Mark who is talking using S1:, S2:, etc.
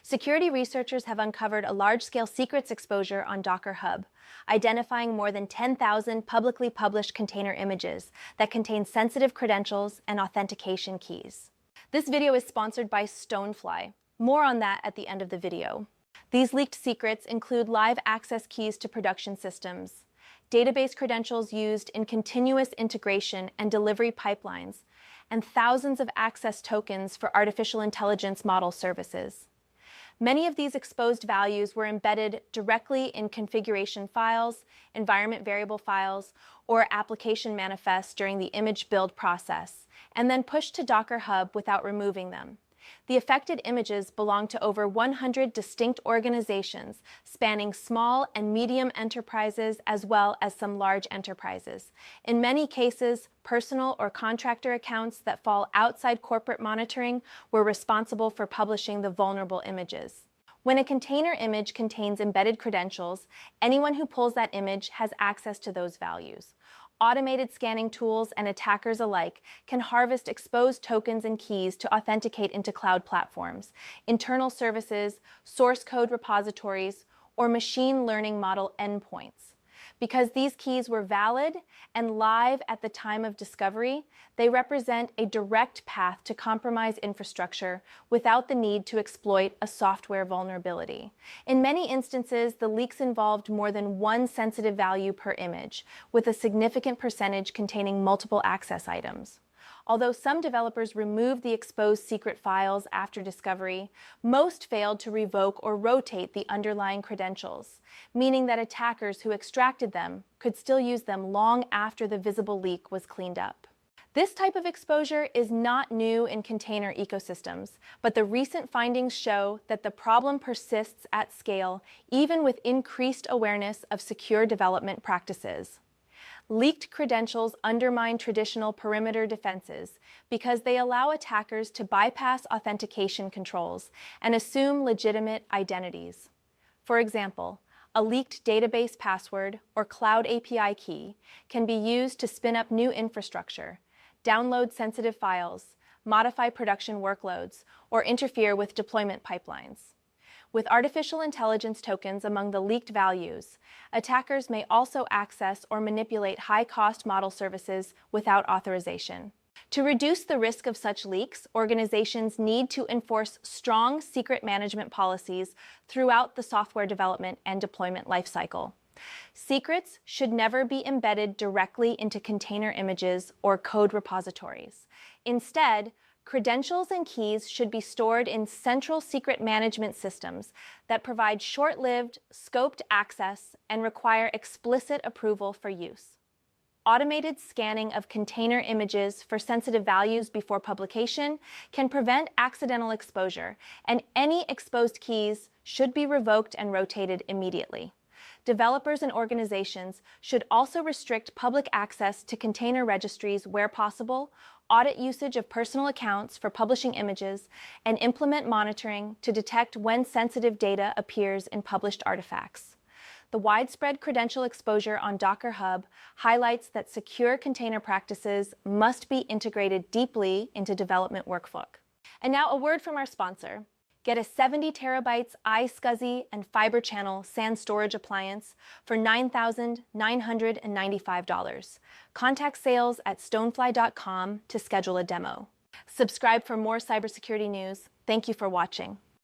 S1: Security researchers have uncovered a large-scale secrets exposure on Docker Hub, identifying more than 10,000 publicly published container images that contain sensitive credentials and authentication keys. This video is sponsored by Stonefly. More on that at the end of the video. These leaked secrets include live access keys to production systems, database credentials used in continuous integration and delivery pipelines, and thousands of access tokens for artificial intelligence model services. Many of these exposed values were embedded directly in configuration files, environment variable files, or application manifests during the image build process, and then pushed to Docker Hub without removing them. The affected images belong to over 100 distinct organizations, spanning small and medium enterprises as well as some large enterprises. In many cases, personal or contractor accounts that fall outside corporate monitoring were responsible for publishing the vulnerable images. When a container image contains embedded credentials, anyone who pulls that image has access to those values. Automated scanning tools and attackers alike can harvest exposed tokens and keys to authenticate into cloud platforms, internal services, source code repositories, or machine learning model endpoints. Because these keys were valid and live at the time of discovery, they represent a direct path to compromise infrastructure without the need to exploit a software vulnerability. In many instances, the leaks involved more than one sensitive value per image, with a significant percentage containing multiple access items. Although some developers removed the exposed secret files after discovery, most failed to revoke or rotate the underlying credentials, meaning that attackers who extracted them could still use them long after the visible leak was cleaned up. This type of exposure is not new in container ecosystems, but the recent findings show that the problem persists at scale, even with increased awareness of secure development practices. Leaked credentials undermine traditional perimeter defenses because they allow attackers to bypass authentication controls and assume legitimate identities. For example, a leaked database password or cloud API key can be used to spin up new infrastructure, download sensitive files, modify production workloads, or interfere with deployment pipelines. With artificial intelligence tokens among the leaked values, attackers may also access or manipulate high-cost model services without authorization. To reduce the risk of such leaks, organizations need to enforce strong secret management policies throughout the software development and deployment lifecycle. Secrets should never be embedded directly into container images or code repositories. Instead, credentials and keys should be stored in central secret management systems that provide short-lived, scoped access and require explicit approval for use. Automated scanning of container images for sensitive values before publication can prevent accidental exposure, and any exposed keys should be revoked and rotated immediately. Developers and organizations should also restrict public access to container registries where possible, audit usage of personal accounts for publishing images, and implement monitoring to detect when sensitive data appears in published artifacts. The widespread credential exposure on Docker Hub highlights that secure container practices must be integrated deeply into development workflow. And now a word from our sponsor. Get a 70 terabytes iSCSI and Fiber Channel SAN storage appliance for $9,995. Contact sales at stonefly.com to schedule a demo. Subscribe for more cybersecurity news. Thank you for watching.